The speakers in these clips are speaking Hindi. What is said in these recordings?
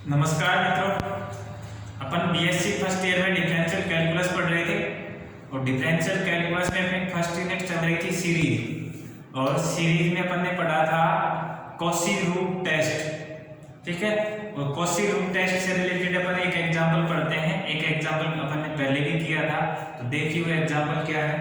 नमस्कार मित्रों, अपन बीएससी फर्स्ट ईयर में डिफरेंशियल कैलकुलस पढ़ रहे थे और डिफरेंशियल कैलकुलस में अपनी फर्स्ट यूनिट चल रही थी सीरीज। और सीरीज में अपन ने पढ़ा था कॉची रूट टेस्ट, ठीक है। और कॉची रूट टेस्ट से रिलेटेड अपन एक एग्जांपल पढ़ते हैं। एक एग्जांपल अपन ने पहले भी किया था, तो देखिए वो एग्जांपल क्या है।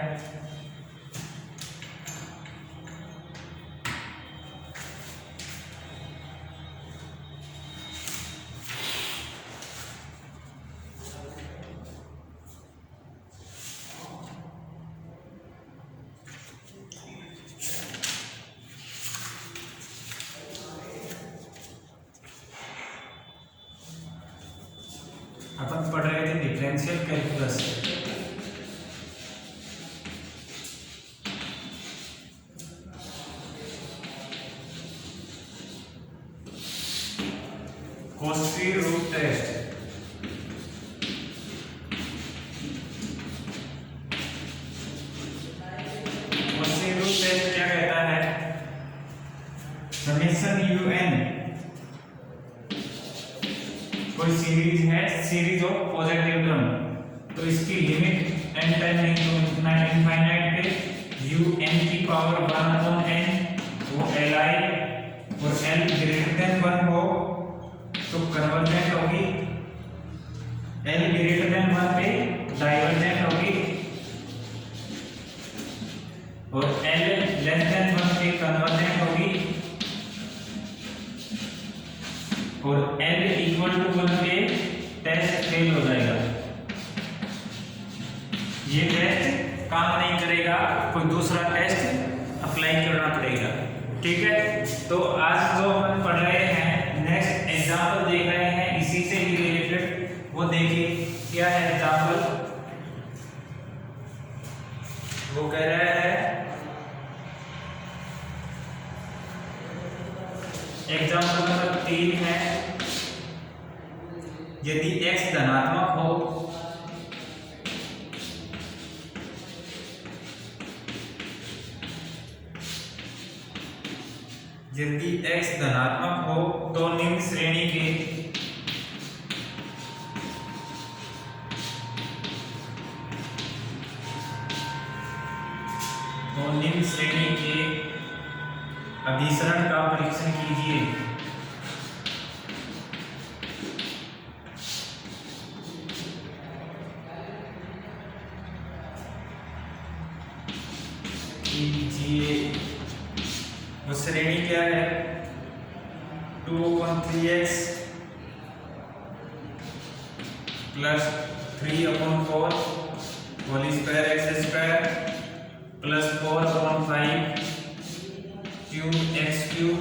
अपन पढ़ रहे थे differential calculus. Cauchy root test, Cauchy root test क्या कहता है? समेशन un कोई सीरीज है, सीरीज ऑफ पॉजिटिव टर्म, तो इसकी लिमिट n टाइम इनफाइनाइट पे un की पावर 1/n वो li और l ग्रेटर देन 1 हो तो कन्वर्जेंट होगी, l ग्रेटर देन 1 पे डाइवर्जेंट होगी और l लेस देन 1 पे कन्वर्जेंट होगी और l इक्वल टू 1 पे टेस्ट फेल हो जाएगा। ये टेस्ट काम नहीं करेगा, कोई दूसरा टेस्ट अप्लाई करना पड़ेगा, ठीक है। तो आज जो हम पढ़ रहे हैं, नेक्स्ट एग्जांपल देख रहे हैं इसी से ही रिलेटेड, वो देखिए क्या है एग्जांपल। वो कह रहा है एग्जांपल नंबर 3 है, यदि x धनात्मक हो तो निम्न श्रेणी के अभिसरण का परीक्षण कीजिए। वो श्रेणी क्या है? 2/3x plus 3/4 whole square x square plus 4/5 cube x cube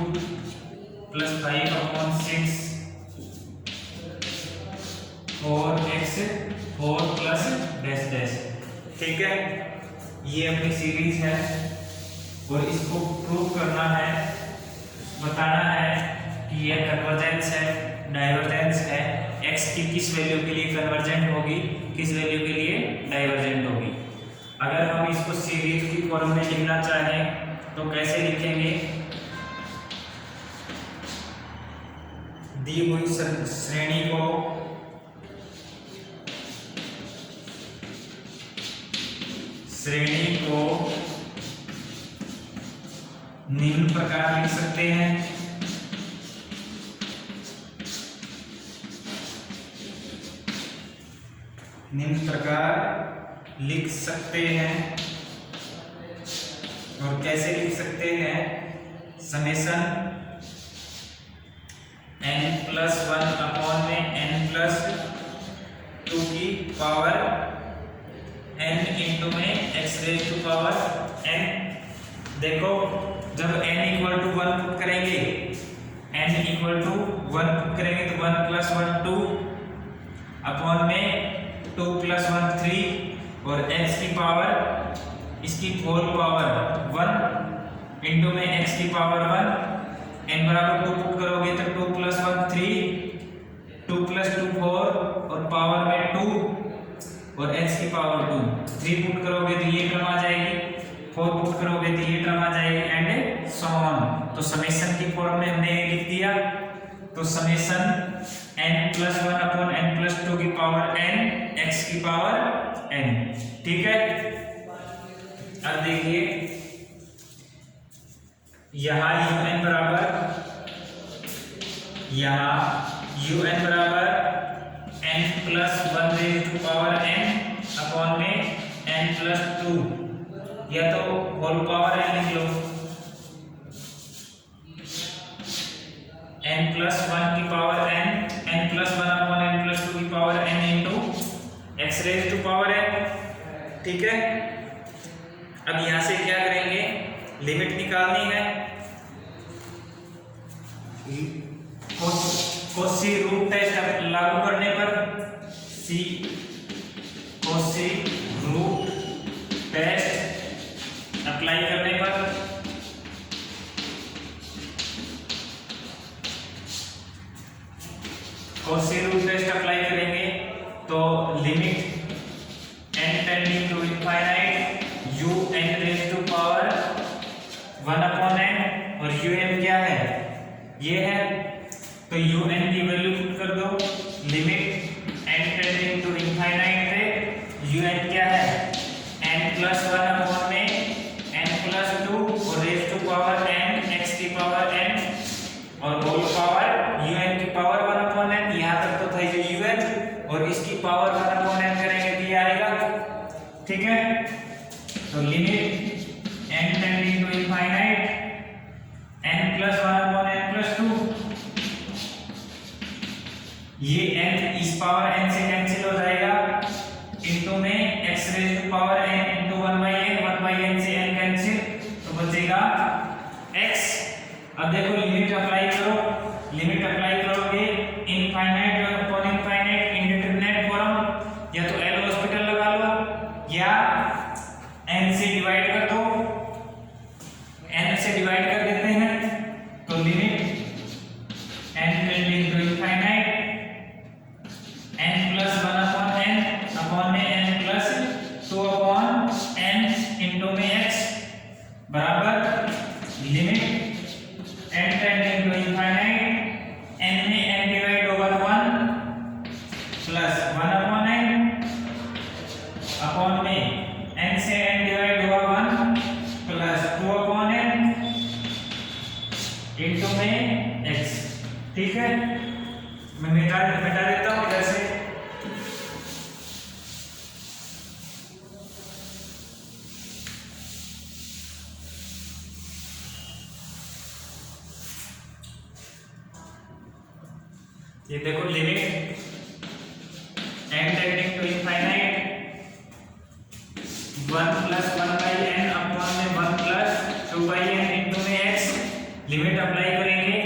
plus 5/6 4x 4 plus dash dash, ठीक है। ये अपनी सीरीज है और इसको प्रूव करना है, बताना है कि यह कन्वर्जेंस है, डाइवर्जेंस है, x की किस वैल्यू के लिए कन्वर्जेंट होगी, किस वैल्यू के लिए डाइवर्जेंट होगी। अगर हम इसको सीरीज की फॉर्म में लिखना चाहें तो कैसे लिखेंगे? दी हुई श्रेणी को निम्न प्रकार लिख सकते हैं। निम्न प्रकार लिख सकते हैं और कैसे लिख सकते हैं? समेशन n+1 में n+2 की पावर n इंटू में x⁴n। देखो जब n इक्वल टू 1 पुट करेंगे, n इक्वल टू 1 पुट करेंगे तो 1 + 1 2 अपॉन में 2 + 1 3 और x की पावर इसकी होल पावर 1 इंटू में x की पावर 1, n बराबर 2 पुट करोगे तो 2 + 1 3 2 + 2 4 और पावर में 2 और x की पावर 2 3 पुट करोगे तो ये टर्म आ जाएगी, 4 पुट करोगे तो ये टर्म आ जाएगी एंड सो ऑन। तो समेशन की फॉर्म में हमने ये लिख दिया। तो समेशन n+1/n+2 की पावर n x की पावर n। ठीक है, अब देखिए यहाँ un बराबर n+1/n/n में n+2, या तो होल पावर n लिख लो, n+1 की पावर n, n+1/n+2 की पावर n इंटू x⁻n। ठीक है, अब यहां से क्या करेंगे, लिमिट निकालनी है। कॉची रूट टेस्ट लागू करने पर, कॉची रूट टेस्ट अप्लाई करने पर कॉची रूट टेस्ट अप्लाई करेंगे तो limit n tending to infinite un⁻1/n और un क्या है, ये है, तो un की वैल्यू पुट कर दो। Limit n tending to infinite पे un क्या है, n+1 में n+2 और raise to power n x की पावर n और होल पावर un की पावर 1/n। यहाँ तक तो था ये un और इसकी पावर 1/n करेंगे तो ये आएगा। ठीक है, तो limit n tending to infinite n+1/n+2, ये n इस पावर n से कैंसिल हो जाएगा, इनटू में x⁻n इंटू 1/n से n कैंसिल, तो बचेगा x। अब देखो लिमिट अप्लाई करो, लिमिट अप्लाई करोगे infinite upon infinite indeterminate form, या तो एल हॉस्पिटल लगा लो या n से डिवाइड कर दो, n से डिवाइड कर देते हैं, तो limit n tending to infinite n+1/n upon में n+2/n इंटू में x बराबर limit n tending to infinite n में n divide over 1 plus 1/n upon में n से n divide over 1 plus 2/n into में x। ठीक है, मैं मिटा देता हूँ इधर से। ये देखो limit n tending to infinite 1+1/n upon में 1+2/n इंटू में x, लिमिट अप्लाई करेंगे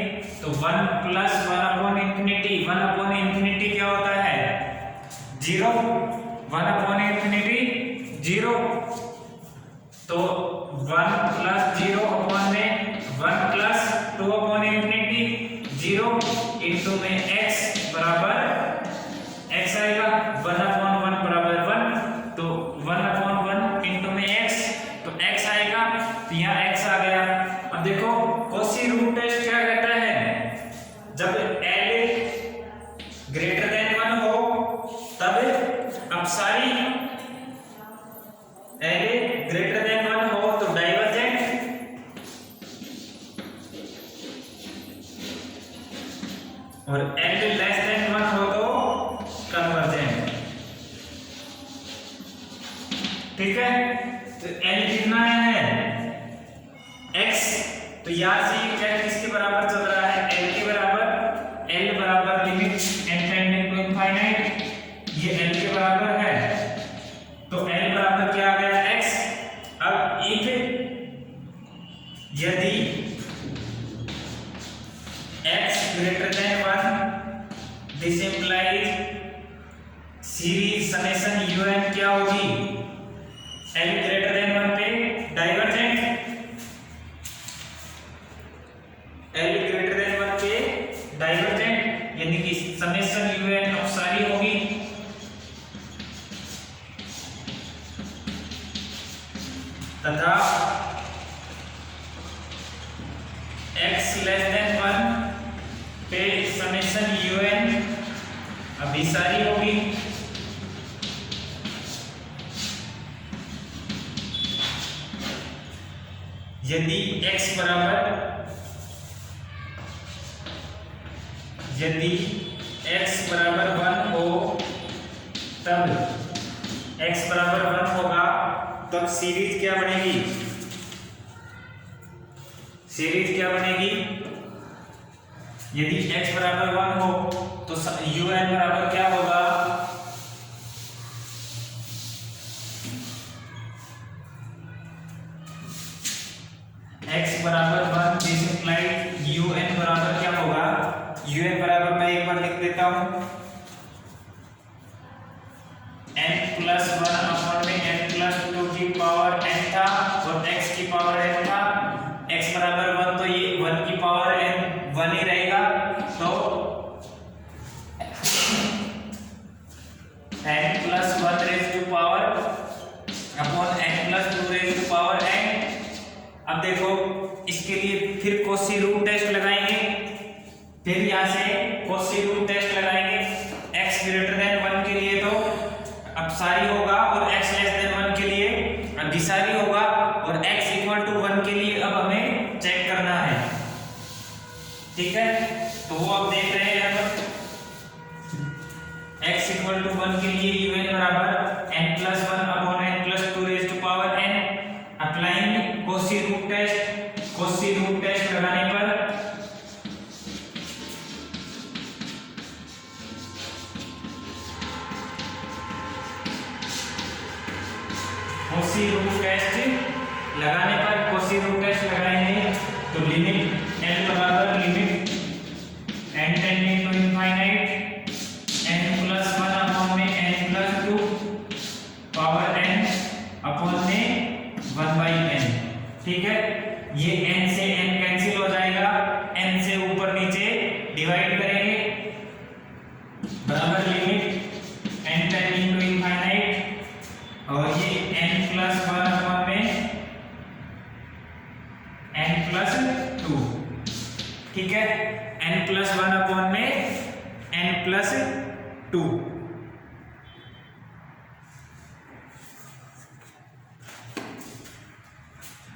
तो 1+1/∞, 1/∞ क्या होता है, 0, 1/∞ 0, तो 1+0 अपॉन में 1+2/∞ 0 इंटू में x बराबर x आएगा, 1/1 बराबर 1, तो 1/1 इंटू में x, तो x आएगा, तो यहाँ x आ गया। अब देखो कॉची रूट टेस्ट क्या कहता है, जब l ग्रेटर देन 1 हो तब, अब सारी l ग्रेटर देन 1 हो तो डाइवर्जेंट, और l लेस देन 1 हो तो कन्वर्जेंट। ठीक है, तो l कितना है x, तो यहाँ से क्या किसके बराबर चल रहा है, l के बराबर, l बराबर limit n tending to infinite, ये l के बराबर है, तो l बराबर क्या आ गया x। अब इफ यदि x greater than 1, this implies series summation un क्या होगी, l ग्रेटर देन 1 पे डाइवर्जेंट, l ग्रेटर देन 1 पे डाइवर्जेंट, यानी कि समेशन un अपसारी होगी, तथा x लेस देन 1 पे समेशन un अभी सारी होगी, यदि x बराबर 1 हो तब x बराबर 1 होगा तब सीरीज क्या बनेगी? सीरीज क्या बनेगी? यदि x बराबर 1 हो तो un बराबर क्या होगा? x बराबर 1 दिस इंप्लाइड un बराबर क्या होगा? un बराबर मैं एक बार लिख देता हूं, n प्लस 1 अपॉन में n प्लस 2 की पावर n था और x की पावर n था। x बराबर 1 तो ये 1 की पावर n 1 ही रहेगा, तो n plus 1 raise to power upon n plus 2 raise to power n। अब देखो इसके लिए फिर कॉची रूट टेस्ट लगाएंगे, फिर यहां से कॉची रूट टेस्ट लगाएंगे। x ग्रेटर देन 1 के लिए तो अब सारी होगा और x लेस देन 1 के लिए अभिसारी होगा और x इक्वल टू 1 के लिए अब हमें चेक करना है, ठीक है। तो वो अब देख रहे हैं यहाँ पर x इक्वल टू 1 के लिए un बराबर n plus 1 upon n plus 2 raise to power n। Applying Cauchy root test, Cauchy root test लगाने पर कॉची रूट टेस्ट लगाएंगे तो लिमिट n बराबर limit n tending to infinite n plus 1 upon में n plus 2 power n upon में 1 बाई n, ठीक है। ये n से n कैंसिल हो जाएगा, n से ऊपर नीचे डिवाइड करेंगे बराबर limit n tending to infinite और ये n प्लस 1 अपॉन में n प्लस 2, ठीक है। n प्लस 1 अपॉन में n प्लस 2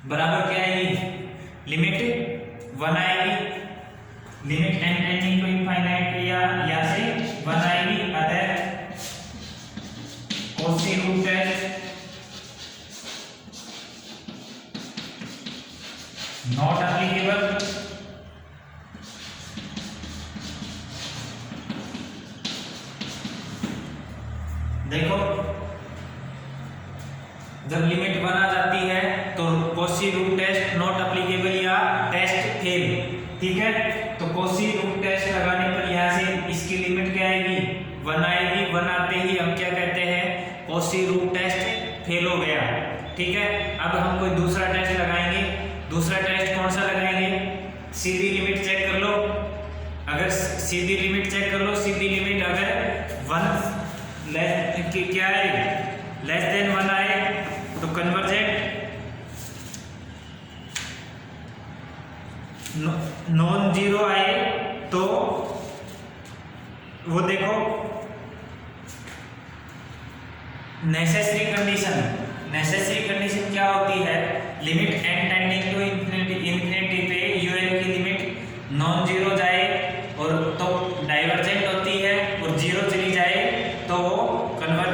बराबर क्या आएगी? लिमिट 1 आएगी, limit n tending to infinite या से 1 आएगी। अतः Cauchy root test not applicable, देखो जब लिमिट 1 आ जाती है तो Cauchy root test not applicable या टेस्ट फेल, ठीक है। तो कॉची रूट टेस्ट लगाने पर यहाँ से इसकी लिमिट क्या आएगी? 1 आएगी। 1 आते ही हम क्या कहते हैं? कॉची रूट टेस्ट फेल हो गया, ठीक है। अब हम कोई दूसरा टेस्ट लगाएंगे। दूसरा टेस्ट कौन सा लगाएंगे? सीधी लिमिट चेक कर लो, अगर सीधी लिमिट चेक कर लो, सीधी लिमिट अगर 1 लेस क्या है लेस देन 1 आए तो कन्वर्जेंट, नॉन जीरो आए तो वो देखो नेसेसरी कंडीशन क्या होती है? Limit n tending to infinity पे un की लिमिट नॉन जीरो जाए और तो डाइवर्जेंट होती है और जीरो चली जाए तो वो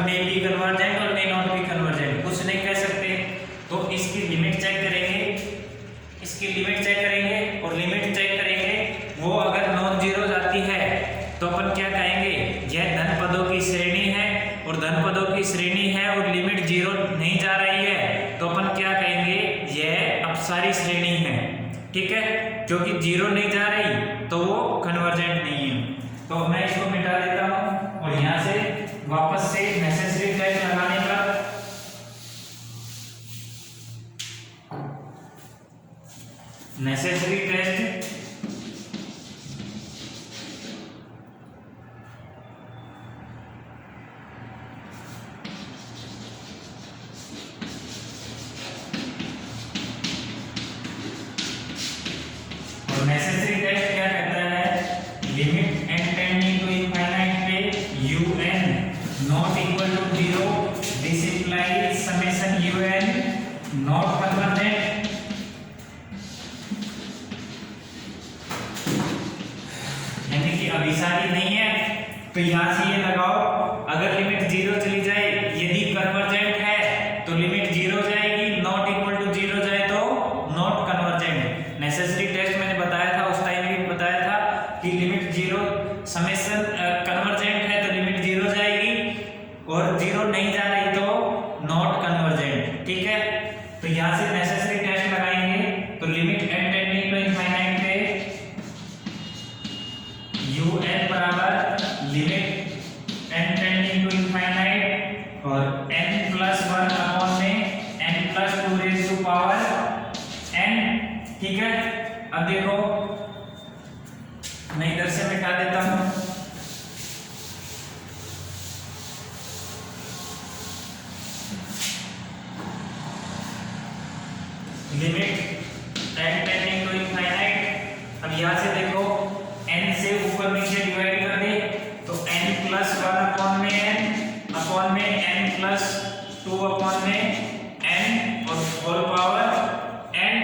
मे बी कन्वर्जेंट और मे नॉट बी कन्वर्जेंट, कुछ नहीं कह सकते। तो इसकी लिमिट चेक करेंगे, इसकी लिमिट चेक करेंगे और लिमिट चेक करेंगे, वो अगर नॉन जीरो जाती है तो अपन क्या कहेंगे? यह धन पदों की श्रेणी है और धन पदों की श्रेणी है और लिमिट जीरो नहीं जा रही है तो अपन क्या कहेंगे? यह अपसारी श्रेणी है, ठीक है। क्योंकि जीरो नहीं जा रही तो वो कन्वर्जेंट नहीं है। तो मैं इसको मिटा देता हूं और यहां से वापस से नेसेसरी टेस्ट लगाने पर नेसेसरी टेस्ट और नेसेसरी टेस्ट क्या कहता है? यानी कि अभिसारी नहीं है। तो यहाँ से ये लगाओ, अगर लिमिट 0 चली जाए, यदि कन्वर्जेंट है तो लिमिट 0 जाएगी, नॉट इक्वल टू 0 जाए तो नॉट कन्वर्जेंट। नेसेसरी टेस्ट मैंने बताया था, उस टाइम भी बताया था कि लिमिट 0 समेशन कन्वर्जेंट है तो लिमिट 0 जाएगी, और 0 नहीं जा रही तो नॉट कन्वर्जेंट। ठीक है, तो यहाँ से नेसेसरी टेस्ट लगाएंगे। तो limit n tending to infinite पे un बराबर limit n tending to infinite और n प्लस 1 अपॉन में n plus 2 raise to power n। ठीक है, अब देखो मैं इधर से मिटा देता हूं। Limit n tending to infinite. अब यहां से देखो n से ऊपर नीचे डिवाइड कर दे तो n प्लस 1 अपॉन में n प्लस 2 अपॉन में n और होल पावर n,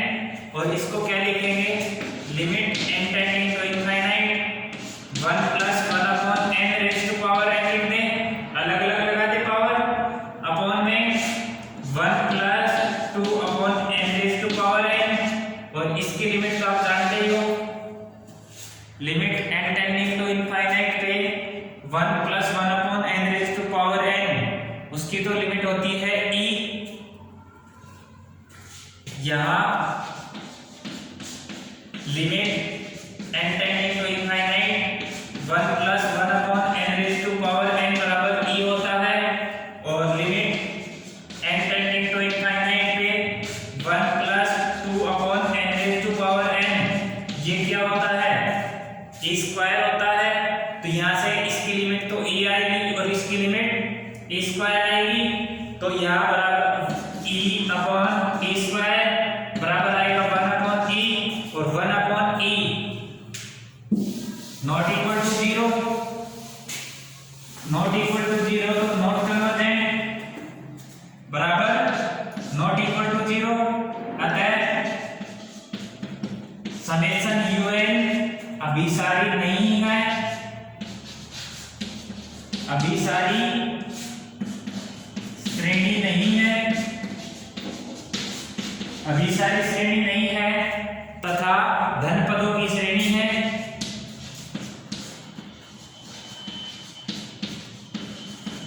और इसको क्या लिखेंगे, limit n tending to infinite 1 plus 1 upon n raise to power n लिख दें, अलग अलग लगा दे पावर, अपॉन में 1 plus 2 upon n raise to power n, और इसकी लिमिट तो आप जानते ही हो, limit n tending to infinite पे 1 plus 1 upon n raise to power n, उसकी तो लिमिट होती है e। यहां limit n tending to infinite 1 plus 1 upon n raise to power n बराबर e होता है, और limit n tending to infinite पे 1 plus 2 upon n raise to power n, ये क्या होता है, e स्क्वायर होता है। तो यहाँ से इसकी लिमिट तो e आएगी और इसकी लिमिट e स्क्वायर आएगी, तो यहाँ बराबर e अपॉन e स्क्वायर बराबर आएगा 1 अपॉन e, और 1 upon e not equal to 0, not equal to 0 तो नॉट कन्वर्जेंट बराबर नॉट इक्वल टू 0। अतः समेशन un अभिसारी नहीं है, अभिसारी श्रेणी नहीं है, अभिसारी श्रेणी नहीं है तथा धन पदों की श्रेणी है।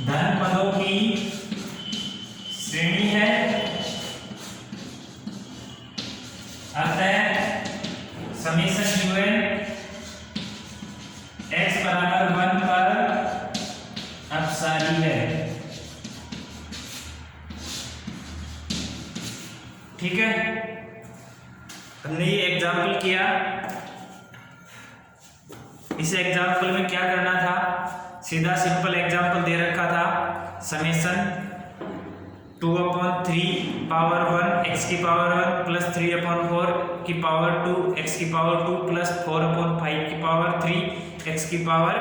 धन पदों की श्रेणी है, अतः समेशन un x बराबर 1 पर अपसारी है। ठीक है, हमने ये एग्जाम्पल किया। इस एग्जाम्पल में क्या करना था, सीधा सिंपल एग्जाम्पल दे रखा था, समेशन 2/3 पावर 1 x की पावर 1 प्लस 3/4 की पावर 2 x की पावर 2 प्लस 4/5 की पावर 3 x की पावर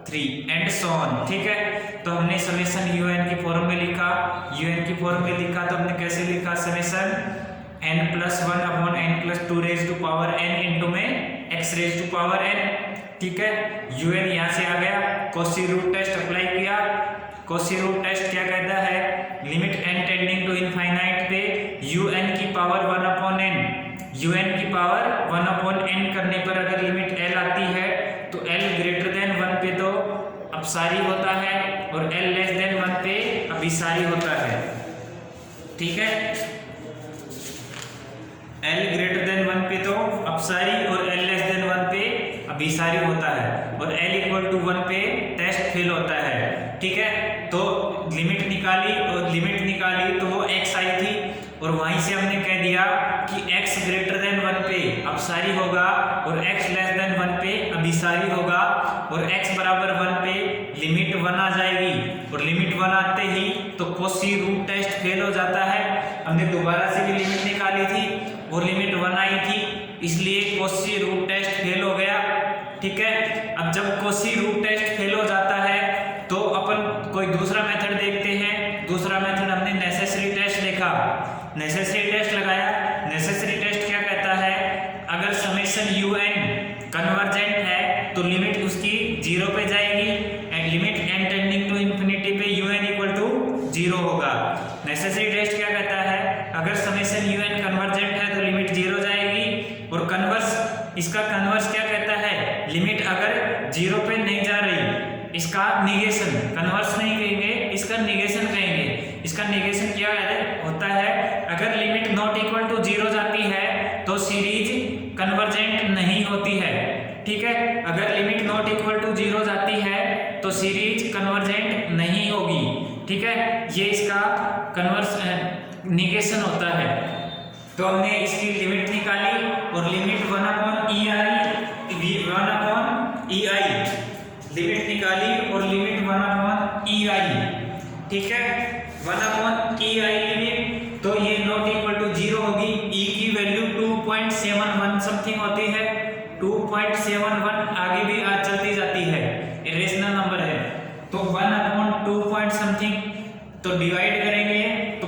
3 एंड सो ऑन। ठीक है, तो हमने समेशन un की फॉर्म में लिखा, un की फॉर्म में लिखा तो हमने कैसे लिखा, summation n plus 1 upon n plus 2 raise to power n into में x raise to power n। ठीक है, un यहाँ से आ गया, कॉची रूट टेस्ट अप्लाई किया। कॉची रूट टेस्ट क्या कहता है, limit n tending to infinite पे un की पावर 1 अपॉन n, un की पावर 1 अपॉन n करने पर अगर लिमिट l आती है तो l ग्रेटर देन 1 पे तो अपसारी होता है और l लेस देन 1 पे अभिसारी होता है। ठीक है, l ग्रेटर देन 1 पे तो अपसारी और l लेस देन 1 पे अभिसारी होता है, और l इक्वल टू 1 पे टेस्ट फेल होता है। ठीक है, तो लिमिट निकाली और लिमिट निकाली तो वो x आई थी, और वहीं से हमने कह दिया कि x ग्रेटर देन 1 पे अपसारी होगा और x लेस देन 1 पे अभिसारी होगा, और x बराबर 1 पे लिमिट 1 आ जाएगी, और लिमिट 1 आते ही तो कॉची रूट टेस्ट फेल हो जाता है। हमने दोबारा से भी लिमिट निकाली थी और लिमिट 1 आई थी, इसलिए कॉची रूट टेस्ट फेल हो गया। ठीक है, अब जब कॉची रूट टेस्ट फेल हो जाता है तो अपन कोई दूसरा मेथड देखते हैं। दूसरा मेथड हमने नेसेसरी टेस्ट देखा, नेसेसरी टेस्ट लगाया। नेसेसरी टेस्ट क्या कहता है, अगर समेशन un कन्वर्जेंट है तो लिमिट उसकी क्या कहता है, लिमिट अगर 0 पे नहीं जा रही, इसका निगेशन, कन्वर्स नहीं कहेंगे, इसका निगेशन कहेंगे। इसका निगेशन क्या होता है, अगर लिमिट नॉट इक्वल टू 0 जाती है तो सीरीज कन्वर्जेंट नहीं होती है। ठीक है, अगर लिमिट नॉट इक्वल टू 0 जाती है तो सीरीज कन्वर्जेंट नहीं होगी। ठीक है, ये इसका कन्वर्स निगेशन होता है। तो हमने इसकी लिमिट निकाली और लिमिट 1/EI लिमिट निकाली और लिमिट 1/EI। ठीक है, 1/EI लिमिट, तो ये नॉट इक्वल टू 0 होगी। e की वैल्यू 2.71 समथिंग होती है, 2.71 आगे भी आज चलती जाती है, इरेशनल नंबर है। तो 1/2 समथिंग, तो डिवाइड करेंगे तो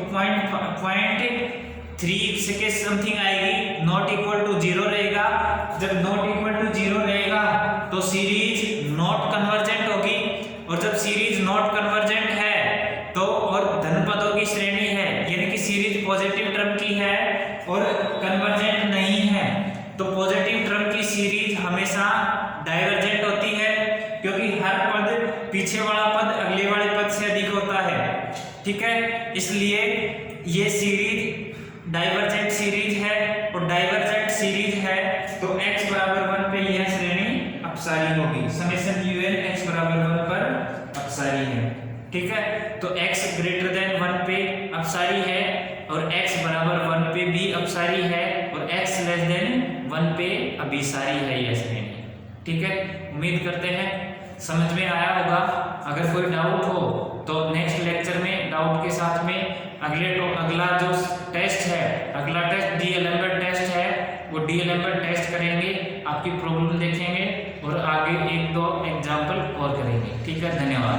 0.3 के समथिंग आएगी, नॉट इक्वल टू 0 रहेगा। जब नॉट इक्वल टू 0 रहेगा तो सीरीज नॉट कन्वर्जेंट होगी, और जब सीरीज नॉट कन्वर्जेंट है तो और धन पदों की श्रेणी है, यानी कि सीरीज पॉजिटिव टर्म की है और कन्वर्जेंट नहीं है, तो पॉजिटिव टर्म की सीरीज हमेशा डाइवर्जेंट होती है, क्योंकि हर पद पीछे वाला पद अगले वाले पद से अधिक होता है। ठीक है, इसलिए ये सीरीज डाइवर्जेंट सीरीज है, और डाइवर्जेंट सीरीज है तो x बराबर 1 पे यह श्रेणी अपसारी होगी। समेशन un x बराबर 1 पर अपसारी है। ठीक है, तो x ग्रेटर देन 1 पे अपसारी है और x बराबर 1 पे भी अपसारी है, और x लेस देन 1 पे अभिसारी है यह श्रेणी। ठीक है, उम्मीद करते हैं समझ में आया होगा। अगर कोई डाउट हो तो नेक्स्ट लेक्चर में डाउट के साथ में अगला जो टेस्ट है, अगला टेस्ट डीएलएमबीएड टेस्ट है, वो डीएलएमबीएड टेस्ट करेंगे, आपकी प्रॉब्लम देखेंगे और आगे 1-2 एग्जाम्पल और करेंगे। ठीक है, धन्यवाद।